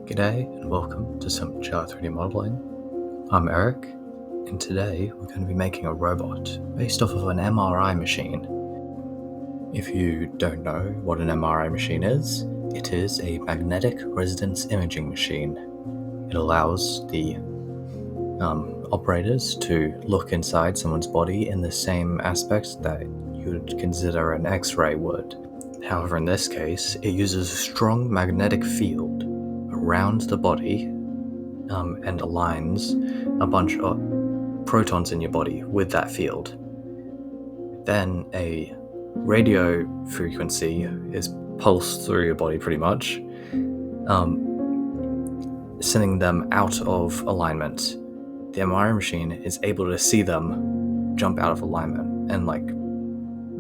G'day and welcome to some Chillout 3D modeling. I'm Eric, and today we're going to be making a robot based off of an MRI machine. If you don't know what an MRI machine is, it is a magnetic resonance imaging machine. It allows the operators to look inside someone's body in the same aspects that you would consider an X-ray would. However, in this case, it uses a strong magnetic field around the body and aligns a bunch of protons in your body with that field. Then a radio frequency is pulsed through your body pretty much, sending them out of alignment. The MRI machine is able to see them jump out of alignment and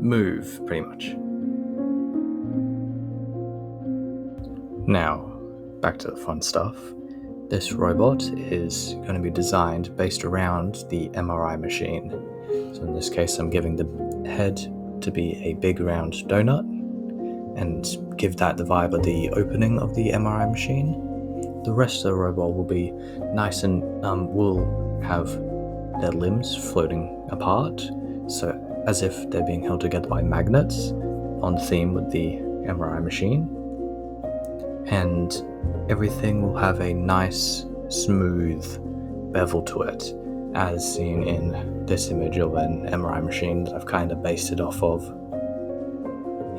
move pretty much. Now, back to the fun stuff. This robot is going to be designed based around the MRI machine. So in this case, I'm giving the head to be a big round donut and give that the vibe of the opening of the MRI machine. The rest of the robot will be nice and will have their limbs floating apart, so as if they're being held together by magnets, on theme with the MRI machine. And everything will have a nice, smooth bevel to it, as seen in this image of an MRI machine that I've kind of based it off of.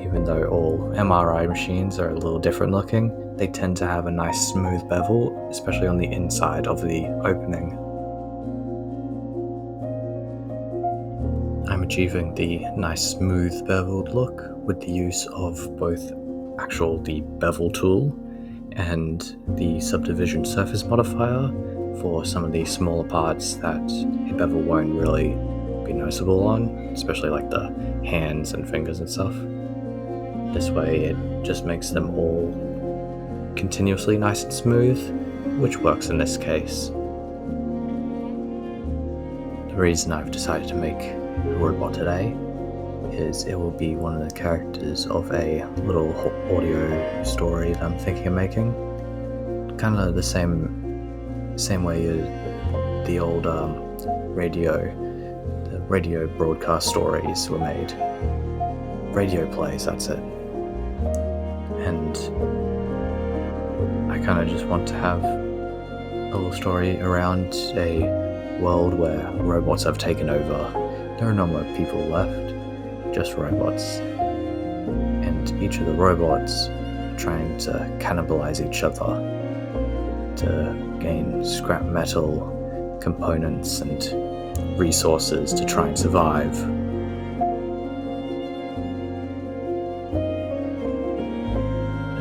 Even though all MRI machines are a little different looking, they tend to have a nice smooth bevel, especially on the inside of the opening. I'm achieving the nice smooth beveled look with the use of both the bevel tool and the subdivision surface modifier for some of the smaller parts that a bevel won't really be noticeable on, especially like the hands and fingers and stuff. This way it just makes them all continuously nice and smooth, which works in this case. The reason I've decided to make a robot today is it will be one of the characters of a little audio story that I'm thinking of making. Kind of the same way as the old radio broadcast stories were made. Radio plays, that's it. And I kind of just want to have a little story around a world where robots have taken over. There are no more people left, just robots. And each of the robots are trying to cannibalize each other to gain scrap metal, components, and resources to try and survive.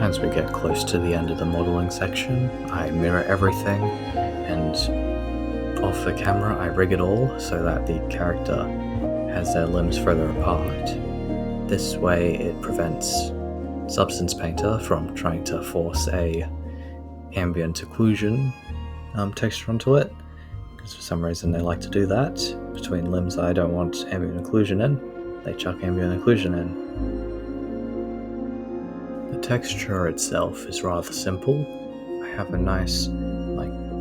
As we get close to the end of the modeling section, I mirror everything, and off the camera I rig it all so that the character has their limbs further apart. This way it prevents Substance Painter from trying to force a ambient occlusion texture onto it, because for some reason they like to do that. Between limbs I don't want ambient occlusion in, they chuck ambient occlusion in. The texture itself is rather simple. I have a nice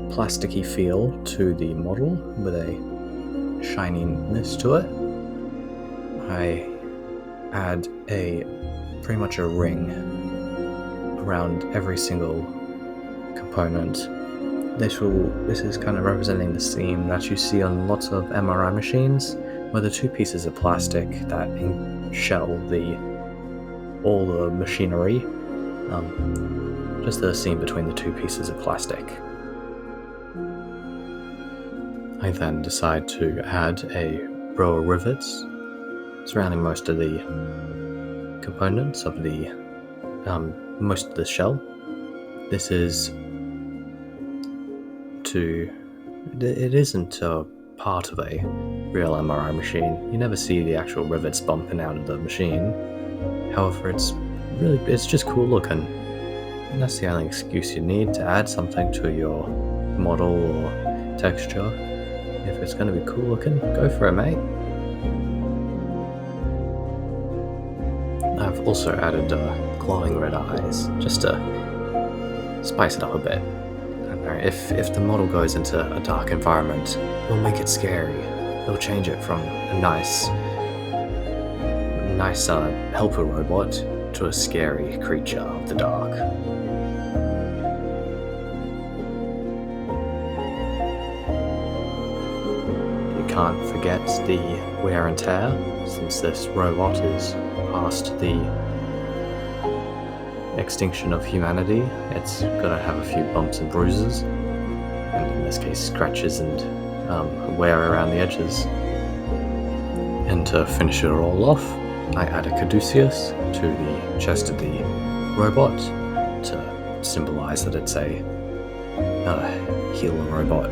plasticky feel to the model with a shininess to it. I add pretty much a ring around every single component. This is kind of representing the theme that you see on lots of MRI machines, where the two pieces of plastic that shell all the machinery, just the seam between the two pieces of plastic. I then decide to add a row of rivets surrounding most of the components of most of the shell. This is it isn't a part of a real MRI machine. You never see the actual rivets bumping out of the machine. However, it's just cool looking. And that's the only excuse you need to add something to your model or texture. If it's going to be cool looking, go for it, mate. I've also added glowing red eyes, just to spice it up a bit. I don't know, if the model goes into a dark environment, we'll make it scary. We'll change it from a nice helper robot to a scary creature of the dark. You can't forget the wear and tear, since this robot is past the extinction of humanity. It's gonna have a few bumps and bruises, and in this case scratches and wear around the edges. And to finish it all off, I add a caduceus to the chest of the robot to symbolize that it's a healer robot.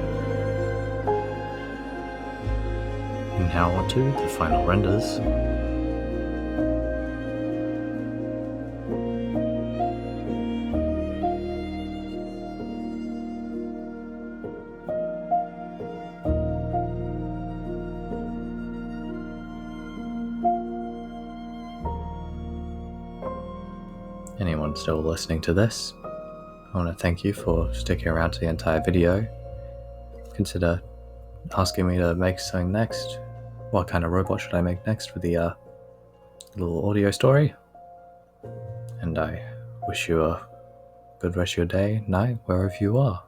And now on to the final renders. Anyone still listening to this, I want to thank you for sticking around to the entire video. Consider asking me to make something next. What kind of robot should I make next with the little audio story? And I wish you a good rest of your day, night, wherever you are.